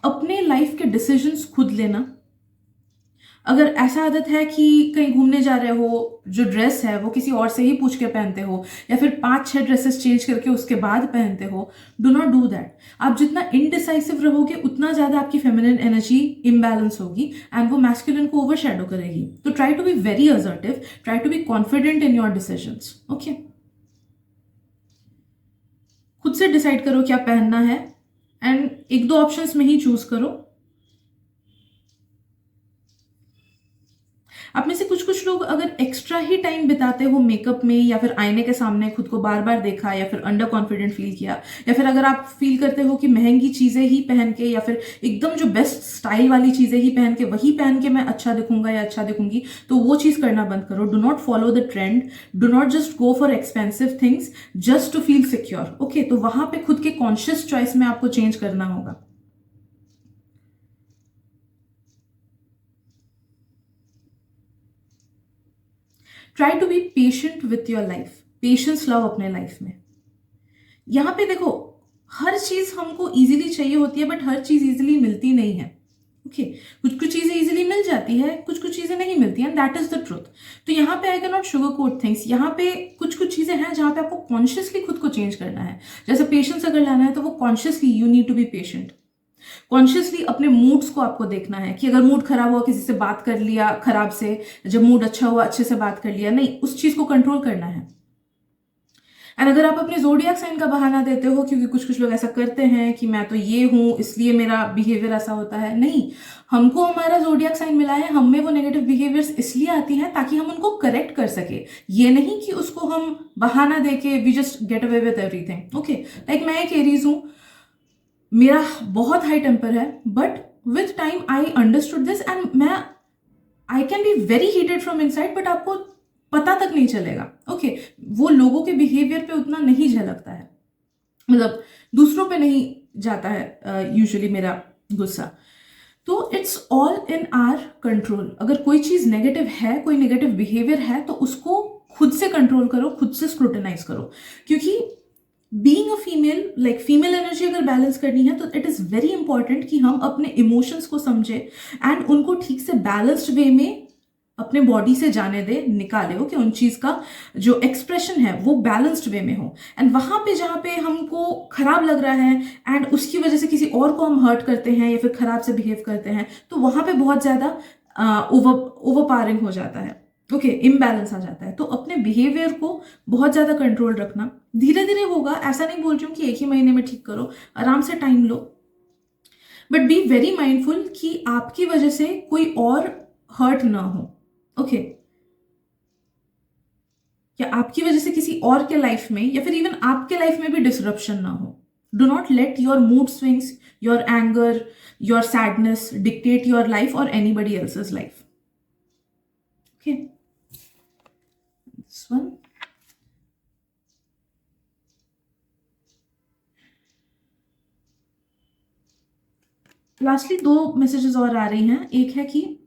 अपने लाइफ के डिसीजंस खुद लेना. अगर ऐसा आदत है कि कहीं घूमने जा रहे हो, जो ड्रेस है वो किसी और से ही पूछ के पहनते हो, या फिर 5-6 ड्रेसेस चेंज करके उसके बाद पहनते हो, डू नॉट डू दैट. आप जितना इनडिसाइसिव रहोगे उतना ज़्यादा आपकी फेमिनिन एनर्जी इम्बैलेंस होगी एंड वो मैस्कुलिन को ओवरशैडो करेगी. तो try to be very assertive, try to be confident in your decisions. Okay, खुद से डिसाइड करो क्या पहनना है एंड 1-2 ऑप्शंस में ही चूज करो. आप में से कुछ लोग अगर एक्स्ट्रा ही टाइम बिताते हो मेकअप में, या फिर आईने के सामने खुद को बार बार देखा, या फिर अंडर कॉन्फिडेंट फील किया, या फिर अगर आप फील करते हो कि महंगी चीजें ही पहन के या फिर एकदम जो बेस्ट स्टाइल वाली चीजें ही पहन के, वही पहन के मैं अच्छा दिखूंगा या अच्छा दिखूंगी, तो वो चीज करना बंद करो. Do not follow the trend. Do not just go for expensive things just to feel secure. Okay, तो वहां पे खुद के कॉन्शियस चॉइस में आपको चेंज करना होगा. Try to be patient with your life. Patience लाओ अपने लाइफ में। यहाँ पे देखो, हर चीज़ हमको इजीली चाहिए होती है, बट हर चीज़ इजीली मिलती नहीं है। ओके, कुछ कुछ चीज़ें इजीली मिल जाती है, कुछ कुछ चीज़ें नहीं मिलती हैं, दैट इज द ट्रुथ। तो यहाँ पे I can not sugar coat things. यहाँ पे कुछ कुछ चीज़ें हैं जहाँ पे आपको कॉन्शियसली खुद को चेंज करना है। जैसे पेशेंस अगर लाना है तो वो consciously you need to be patient. Consciously अपने मूड्स को आपको देखना है कि अगर मूड खराब हुआ, किसी से बात कर लिया खराब से, जब मूड अच्छा हुआ अच्छे से बात कर लिया, नहीं, उस चीज़ को कंट्रोल करना है। एंड अगर आप अपने जोडियाक साइन का बहाना देते हो, क्योंकि कुछ कुछ लोग ऐसा करते हैं कि मैं तो ये हूं इसलिए मेरा बिहेवियर ऐसा होता है, नहीं, हमको हमारा जोडियाक साइन मिला है, हम में वो नेगेटिव बिहेवियर्स इसलिए आती हैं ताकि हम उनको करेक्ट कर सके। ये नहीं कि उसको हम बहाना देके we just get away with everything. Okay, like मैं एक एरीज हूं, मेरा बहुत हाई टेम्पर है, but with time I understood this and मैं I can be very heated from inside, but आपको पता तक नहीं चलेगा। ओके, वो लोगों के बिहेवियर पे उतना नहीं झलकता है, मतलब दूसरों पे नहीं जाता है यूजुअली मेरा गुस्सा। तो it's all in our control. अगर कोई चीज़ नेगेटिव है, कोई नेगेटिव बिहेवियर है, तो उसको खुद से कंट्रोल करो, खुद से स्क्रूटिनाइज करो। क्योंकि being a female, like female energy अगर बैलेंस करनी है तो इट इज़ वेरी इंपॉर्टेंट कि हम अपने इमोशंस को समझे एंड उनको ठीक से बैलेंस्ड वे में अपने बॉडी से जाने दे, निकाले हो कि उन चीज़ का जो एक्सप्रेशन है वो बैलेंस्ड वे में हो। एंड वहाँ पे जहाँ पे हमको खराब लग रहा है एंड उसकी वजह से किसी और को हम हर्ट करते हैं या फिर खराब से बिहेव करते हैं, तो वहाँ पे बहुत ज़्यादा ओवरपावरिंग हो जाता है। ओके, इम्बैलेंस आ जाता है। तो अपने बिहेवियर को बहुत ज़्यादा कंट्रोल रखना, धीरे धीरे होगा, ऐसा नहीं बोल रही हूँ कि एक ही महीने में ठीक करो, आराम से time low, but be very mindful कि आपकी वजह से कोई और हर्ट ना हो। ओके, या आपकी वजह से किसी और के लाइफ में या फिर इवन आपके लाइफ में भी डिसरप्शन ना हो। Do not let your mood swings, your anger, your sadness dictate your life और anybody else's life. Okay, this one. Lastly 2 messages और आ रही हैं। एक है कि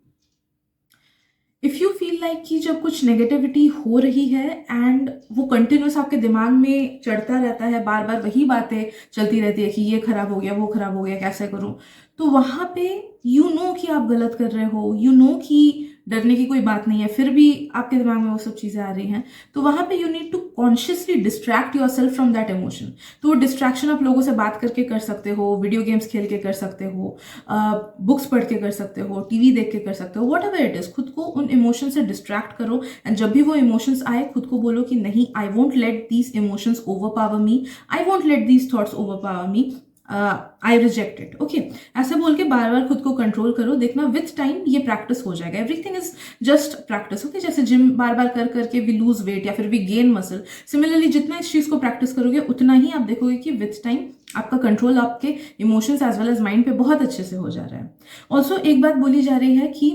इफ़ यू फील लाइक कि जब कुछ नेगेटिविटी हो रही है एंड वो कंटिन्यूस आपके दिमाग में चढ़ता रहता है, बार बार वही बातें चलती रहती है कि ये खराब हो गया, वो खराब हो गया, कैसे करूं, तो वहाँ पे यू नो कि आप गलत कर रहे हो, यू नो कि डरने की कोई बात नहीं है, फिर भी आपके दिमाग में वो सब चीज़ें आ रही हैं, तो वहाँ पे you need to consciously distract your self from that emotion. तो वो डिस्ट्रैक्शन आप लोगों से बात करके कर सकते हो, वीडियो गेम्स खेल के कर सकते हो, बुक्स पढ़ के कर सकते हो, टीवी देख के कर सकते हो, वॉट एवर इट इज़। खुद को उन इमोशन से डिस्ट्रैक्ट करो एंड जब भी वो इमोशंस आए खुद को बोलो कि नहीं, I won't let these emotions over power me, I won't let these thoughts over power me, I reject it. Okay, ऐसे बोल के बार बार खुद को कंट्रोल करो। देखना विथ टाइम ये प्रैक्टिस हो जाएगा। Everything is just practice. Okay, जैसे जिम बार बार कर करके वी लूज वेट या फिर वी गेन मसल, सिमिलरली जितना इस चीज़ को प्रैक्टिस करोगे उतना ही आप देखोगे कि विथ टाइम आपका कंट्रोल आपके emotions as well as mind पे बहुत अच्छे से हो जा रहा है। ऑल्सो एक बात बोली जा रही है कि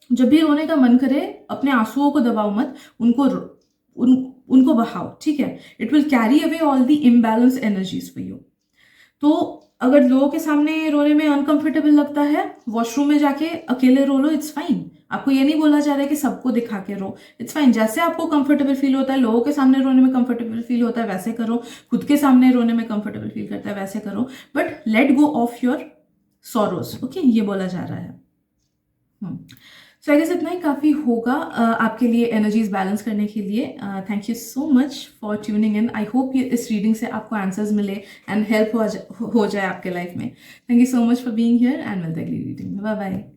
जब भी रोने का मन करे अपने आंसुओं को दबाओ मत, उनको बहाओ, ठीक है। It will carry away all the imbalance energies for you. तो अगर लोगों के सामने रोने में अनकंफर्टेबल लगता है, वॉशरूम में जाके अकेले रो लो, इट्स फाइन। आपको ये नहीं बोला जा रहा है कि सबको दिखा के रो, इट्स फाइन। जैसे आपको कंफर्टेबल फील होता है, लोगों के सामने रोने में कंफर्टेबल फील होता है वैसे करो, खुद के सामने रोने में कंफर्टेबल फील करता है वैसे करो, but let go of your sorrows. Okay, ये बोला जा रहा है। सो आई गेस इतना ही काफ़ी होगा आपके लिए एनर्जीज बैलेंस करने के लिए। Thank you so much for tuning in. I hope ये इस रीडिंग से आपको आंसर्स मिले एंड हेल्प हो जाए आपके लाइफ में। Thank you so much for being here and मिलते अगली रीडिंग में। Bye bye.